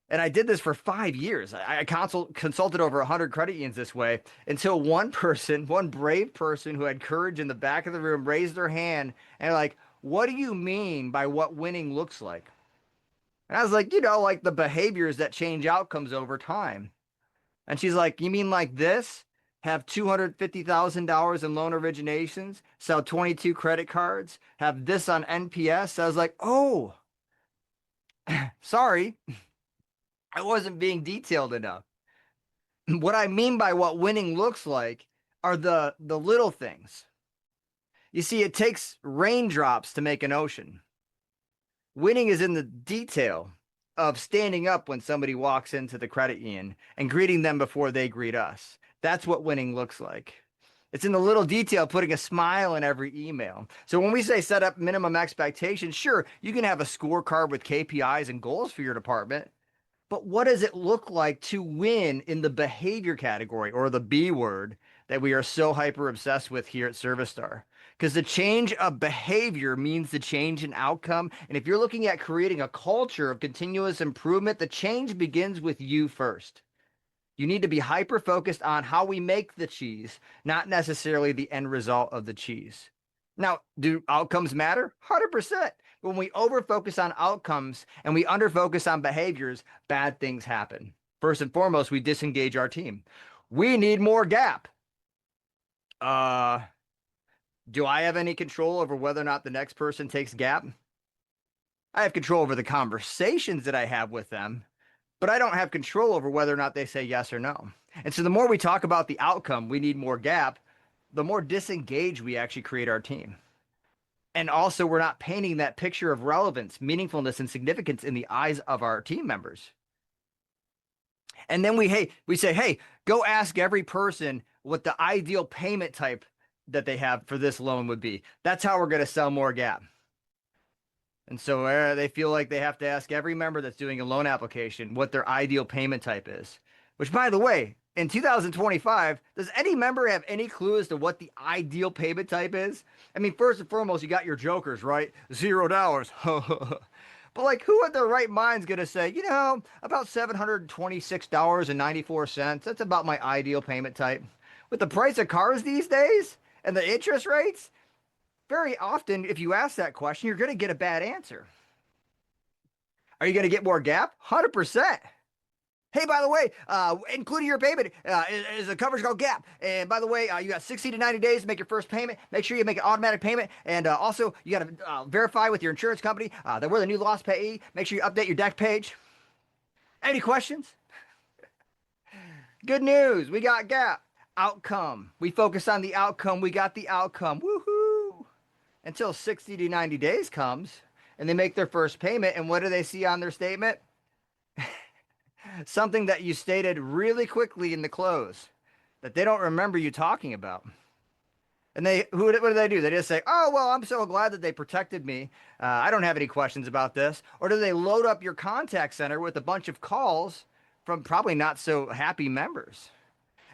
And I did this for 5 years. I consulted over 100 credit unions this way until one person, one brave person who had courage in the back of the room raised their hand and like, what do you mean by what winning looks like? And I was like, like the behaviors that change outcomes over time. And she's like, you mean like this? Have $250,000 in loan originations, sell 22 credit cards, have this on NPS. I was like, oh, sorry. I wasn't being detailed enough. What I mean by what winning looks like are the little things. You see, it takes raindrops to make an ocean. Winning is in the detail of standing up when somebody walks into the credit union and greeting them before they greet us. That's what winning looks like. It's in the little detail, putting a smile in every email. So when we say set up minimum expectations, sure, you can have a scorecard with KPIs and goals for your department. But what does it look like to win in the behavior category, or the B word that we are so hyper obsessed with here at ServiceStar? Because the change of behavior means the change in outcome. And if you're looking at creating a culture of continuous improvement, the change begins with you first. You need to be hyper focused on how we make the cheese, not necessarily the end result of the cheese. Now, do outcomes matter? 100%. When we over focus on outcomes and we under focus on behaviors, bad things happen. First and foremost, we disengage our team. We need more gap. Do I have any control over whether or not the next person takes gap? I have control over the conversations that I have with them, but I don't have control over whether or not they say yes or no. And so the more we talk about the outcome, we need more gap, the more disengaged we actually create our team. And also, we're not painting that picture of relevance, meaningfulness, and significance in the eyes of our team members. And then we say, hey, go ask every person what the ideal payment type that they have for this loan would be. That's how we're going to sell more gap. And so they feel like they have to ask every member that's doing a loan application what their ideal payment type is. Which, by the way, in 2025, does any member have any clue as to what the ideal payment type is? I mean, first and foremost, you got your jokers, right? $0. But like, who in their right mind's going to say, about $726.94, that's about my ideal payment type. With the price of cars these days and the interest rates, very often, if you ask that question, you're going to get a bad answer. Are you going to get more gap? 100%. Hey, by the way, including your payment is a coverage called gap. And by the way, you got 60 to 90 days to make your first payment. Make sure you make an automatic payment. And also, you got to verify with your insurance company that we're the new loss payee. Make sure you update your deck page. Any questions? Good news. We got gap. Outcome. We focus on the outcome. We got the outcome. Woohoo! Until 60 to 90 days comes and they make their first payment. And what do they see on their statement? Something that you stated really quickly in the close that they don't remember you talking about. And what do they do? They just say, oh, well, I'm so glad that they protected me. I don't have any questions about this. Or do they load up your contact center with a bunch of calls from probably not so happy members?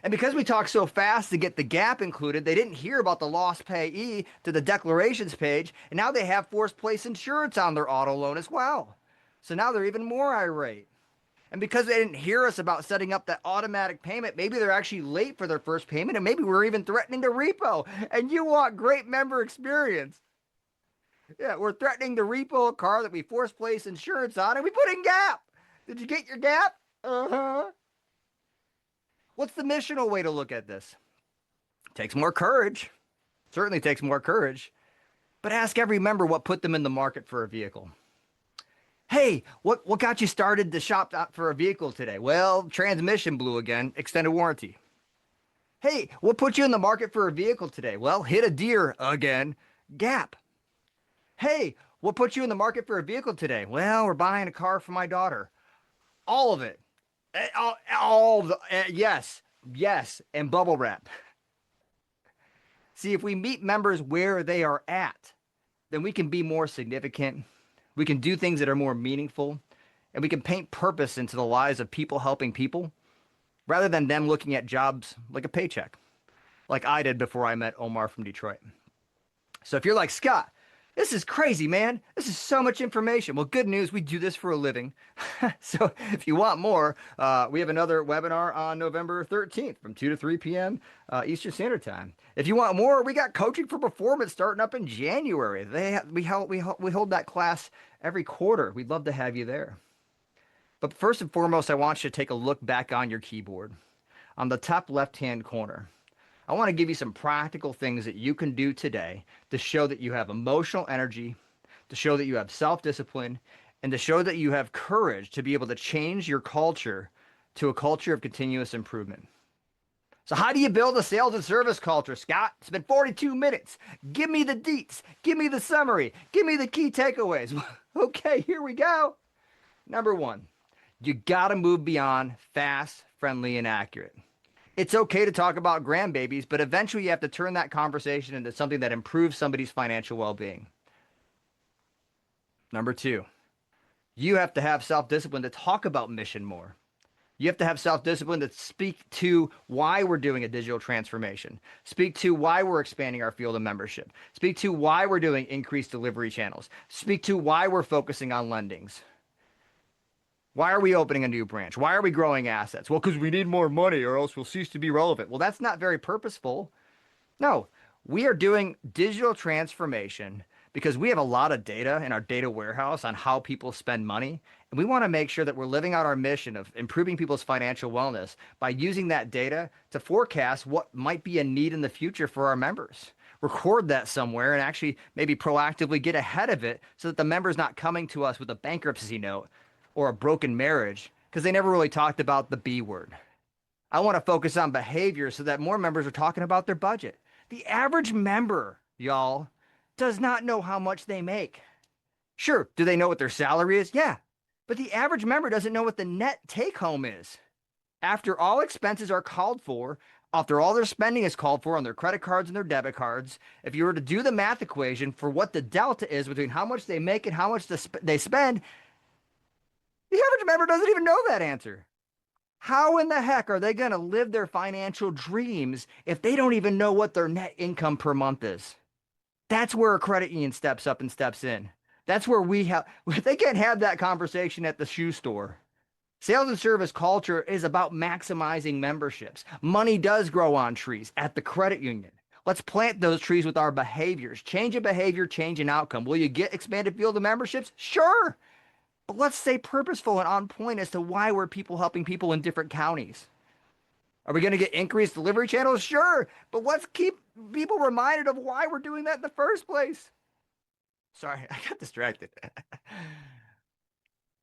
And because we talk so fast to get the gap included, they didn't hear about the lost payee to the declarations page. And now they have forced place insurance on their auto loan as well. So now they're even more irate. And because they didn't hear us about setting up that automatic payment, maybe they're actually late for their first payment, and maybe we're even threatening to repo. And you want great member experience. Yeah, we're threatening to repo a car that we force place insurance on, and we put in gap. Did you get your gap? Uh-huh. What's the missional way to look at this? Takes more courage. Certainly takes more courage. But ask every member what put them in the market for a vehicle. Hey, what got you started to shop for a vehicle today? Well, transmission blew again, extended warranty. Hey, what put you in the market for a vehicle today? Well, hit a deer again, gap. Hey, what put you in the market for a vehicle today? Well, we're buying a car for my daughter. All of it. Yes, and bubble wrap. See, if we meet members where they are at, then we can be more significant. We can do things that are more meaningful, and we can paint purpose into the lives of people helping people rather than them looking at jobs like a paycheck, like I did before I met Omar from Detroit. So if you're like, Scott, this is crazy, man. This is so much information. Well, good news, we do this for a living. So if you want more, we have another webinar on November 13th from 2 to 3 p.m. Eastern Standard Time. If you want more, we got coaching for performance starting up in January. We hold that class every quarter. We'd love to have you there. But first and foremost, I want you to take a look back on your keyboard. On the top left-hand corner, I want to give you some practical things that you can do today to show that you have emotional energy, to show that you have self-discipline, and to show that you have courage to be able to change your culture to a culture of continuous improvement. So how do you build a sales and service culture, Scott? It's been 42 minutes. Give me the deets. Give me the summary. Give me the key takeaways. Okay, here we go. Number one, you got to move beyond fast, friendly, and accurate. It's okay to talk about grandbabies, but eventually you have to turn that conversation into something that improves somebody's financial well-being. Number two, you have to have self-discipline to talk about mission more. You have to have self-discipline to speak to why we're doing a digital transformation, speak to why we're expanding our field of membership, speak to why we're doing increased delivery channels, speak to why we're focusing on lendings. Why are we opening a new branch? Why are we growing assets? Well, because we need more money or else we'll cease to be relevant. Well, that's not very purposeful. No, we are doing digital transformation because we have a lot of data in our data warehouse on how people spend money. And we want to make sure that we're living out our mission of improving people's financial wellness by using that data to forecast what might be a need in the future for our members. Record that somewhere and actually maybe proactively get ahead of it so that the member's not coming to us with a bankruptcy note or a broken marriage, because they never really talked about the B word. I want to focus on behavior so that more members are talking about their budget. The average member, y'all, does not know how much they make. Sure, do they know what their salary is? Yeah, but the average member doesn't know what the net take home is. After all expenses are called for, after all their spending is called for on their credit cards and their debit cards, if you were to do the math equation for what the delta is between how much they make and how much they spend, the average member doesn't even know that answer. How in the heck are they going to live their financial dreams if they don't even know what their net income per month is? That's where a credit union steps up and steps in. That's where they can't have that conversation at the shoe store. Sales and service culture is about maximizing memberships. Money does grow on trees at the credit union. Let's plant those trees with our behaviors. Change a behavior, change an outcome. Will you get expanded field of memberships? Sure. But let's stay purposeful and on point as to why we're helping people in different counties. Are we going to get increased delivery channels? Sure. But let's keep people reminded of why we're doing that in the first place. Sorry, I got distracted.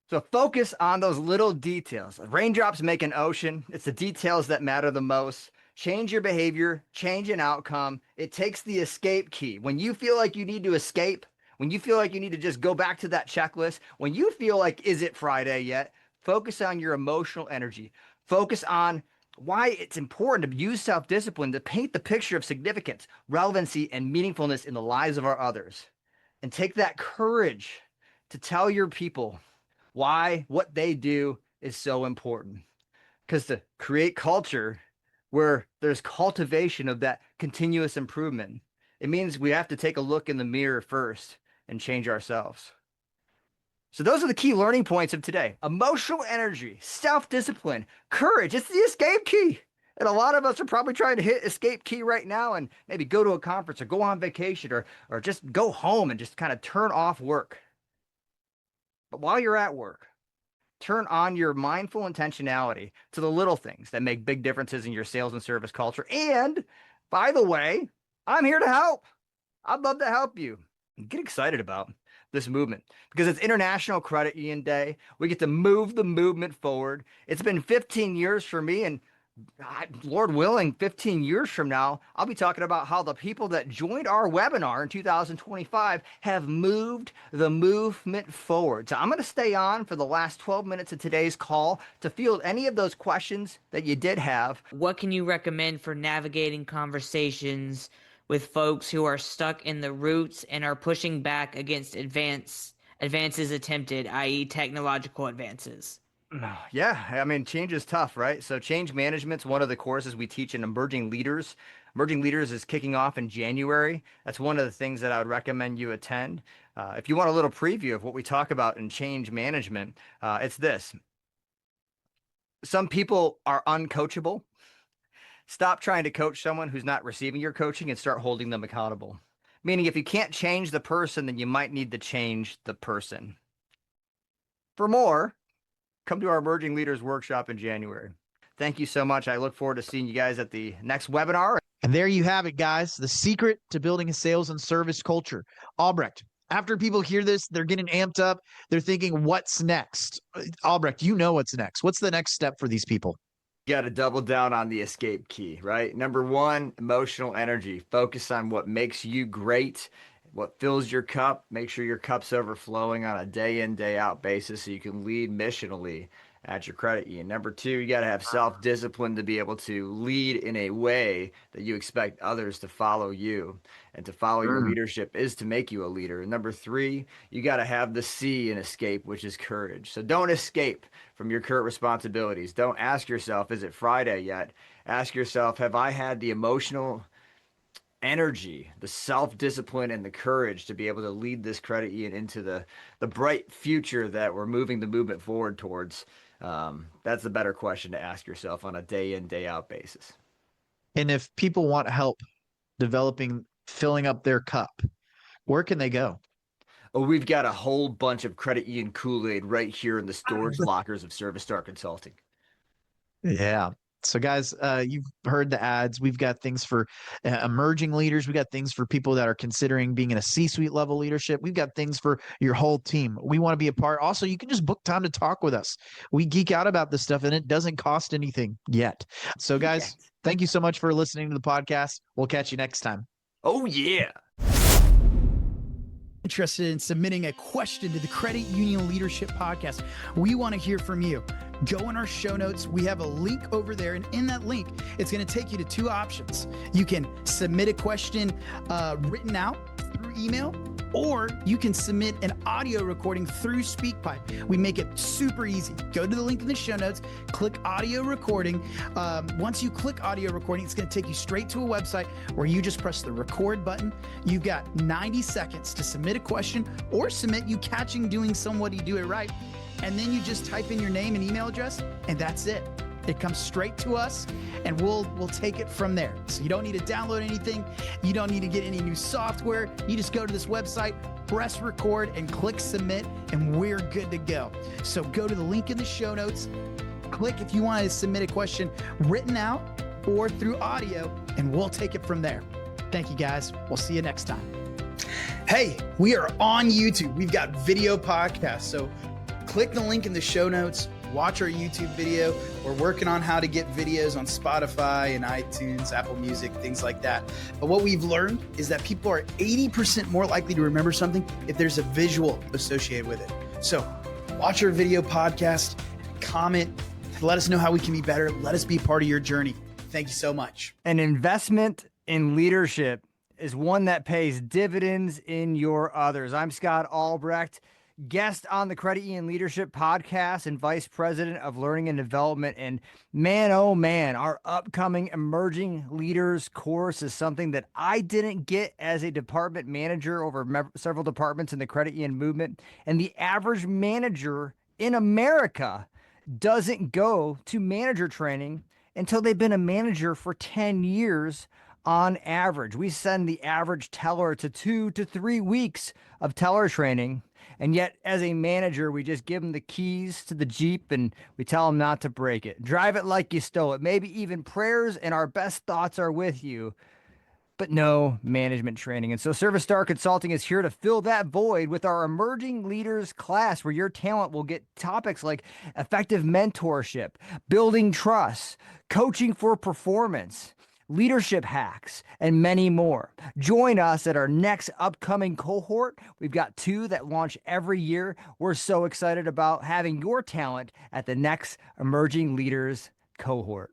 So focus on those little details. Raindrops make an ocean. It's the details that matter the most. Change your behavior, change an outcome. It takes the escape key. When you feel like you need to escape, when you feel like you need to just go back to that checklist, when you feel like, is it Friday yet? Focus on your emotional energy. Focus on why it's important to use self-discipline to paint the picture of significance, relevancy, and meaningfulness in the lives of our others. And take that courage to tell your people why what they do is so important. Because to create culture where there's cultivation of that continuous improvement, it means we have to take a look in the mirror first and change ourselves. So those are the key learning points of today. Emotional energy, self-discipline, courage. It's the escape key. And a lot of us are probably trying to hit escape key right now and maybe go to a conference or go on vacation or just go home and just kind of turn off work. But while you're at work, turn on your mindful intentionality to the little things that make big differences in your sales and service culture. And by the way, I'm here to help. I'd love to help you. Get excited about this movement because it's International Credit Union Day. We get to move the movement forward. It's been 15 years for me, and Lord willing, 15 years from now, I'll be talking about how the people that joined our webinar in 2025 have moved the movement forward. So I'm going to stay on for the last 12 minutes of today's call to field any of those questions that you did have. What can you recommend for navigating conversations with folks who are stuck in the roots and are pushing back against advances attempted, i.e., technological advances? Yeah, I mean, change is tough, right? So, change management's one of the courses we teach in Emerging Leaders. Emerging Leaders is kicking off in January. That's one of the things that I would recommend you attend. If you want a little preview of what we talk about in change management, it's this. Some people are uncoachable. Stop trying to coach someone who's not receiving your coaching and start holding them accountable. Meaning, if you can't change the person, then you might need to change the person. For more, come to our Emerging Leaders Workshop in January. Thank you so much. I look forward to seeing you guys at the next webinar. And there you have it, guys. The secret to building a sales and service culture. Albrecht, after people hear this, they're getting amped up. They're thinking, what's next? Albrecht, you know what's next. What's the next step for these people? You got to double down on the escape key, right? Number one, emotional energy. Focus on what makes you great, what fills your cup. Make sure your cup's overflowing on a day in, day out basis so you can lead missionally at your credit union. Number two, you got to have self-discipline to be able to lead in a way that you expect others to follow you. And to follow your leadership is to make you a leader. And number three, you got to have the C in escape, which is courage. So don't escape from your current responsibilities. Don't ask yourself, is it Friday yet? Ask yourself, have I had the emotional energy, the self-discipline, and the courage to be able to lead this credit union into the bright future that we're moving the movement forward towards? That's the better question to ask yourself on a day in, day out basis. And if people want help filling up their cup, where can they go? Oh, we've got a whole bunch of credit union Kool-Aid right here in the storage lockers of Service Star Consulting. Yeah. So guys, you've heard the ads. We've got things for emerging leaders. We've got things for people that are considering being in a C-suite level leadership. We've got things for your whole team. We want to be a part. Also, you can just book time to talk with us. We geek out about this stuff and it doesn't cost anything yet. So guys, thank you so much for listening to the podcast. We'll catch you next time. Oh, yeah. Interested in submitting a question to the Credit Union Leadership Podcast, we want to hear from you. Go in our show notes. We have a link over there, and in that link, it's going to take you to two options. You can submit a question written out through email, or you can submit an audio recording through SpeakPipe. We make it super easy. Go to the link in the show notes, click audio recording. Once you click audio recording, it's going to take you straight to a website where you just press the record button. You've got 90 seconds to submit a question or submit you catching doing somebody do it right. And then you just type in your name and email address, and that's it. It comes straight to us, and we'll take it from there. So you don't need to download anything. You don't need to get any new software. You just go to this website, press record, and click submit, and we're good to go. So go to the link in the show notes. Click if you want to submit a question written out or through audio, and we'll take it from there. Thank you, guys. We'll see you next time. Hey, we are on YouTube. We've got video podcasts. So click the link in the show notes. Watch our YouTube video. We're working on how to get videos on Spotify and iTunes, Apple Music, things like that. But what we've learned is that people are 80% more likely to remember something if there's a visual associated with it. So watch our video podcast, comment, let us know how we can be better. Let us be part of your journey. Thank you so much. An investment in leadership is one that pays dividends in your others. I'm Scott Albrecht, guest on the Credit Union Leadership Podcast and Vice President of Learning and Development. And man, oh man, our upcoming Emerging Leaders course is something that I didn't get as a department manager over several departments in the credit union movement. And the average manager in America doesn't go to manager training until they've been a manager for 10 years on average. We send the average teller to 2 to 3 weeks of teller training. And yet, as a manager, we just give them the keys to the Jeep and we tell them not to break it. Drive it like you stole it. Maybe even prayers and our best thoughts are with you, but no management training. And so Service Star Consulting is here to fill that void with our Emerging Leaders class, where your talent will get topics like effective mentorship, building trust, coaching for performance, leadership hacks, and many more. Join us at our next upcoming cohort. We've got 2 that launch every year. We're so excited about having your talent at the next Emerging Leaders cohort.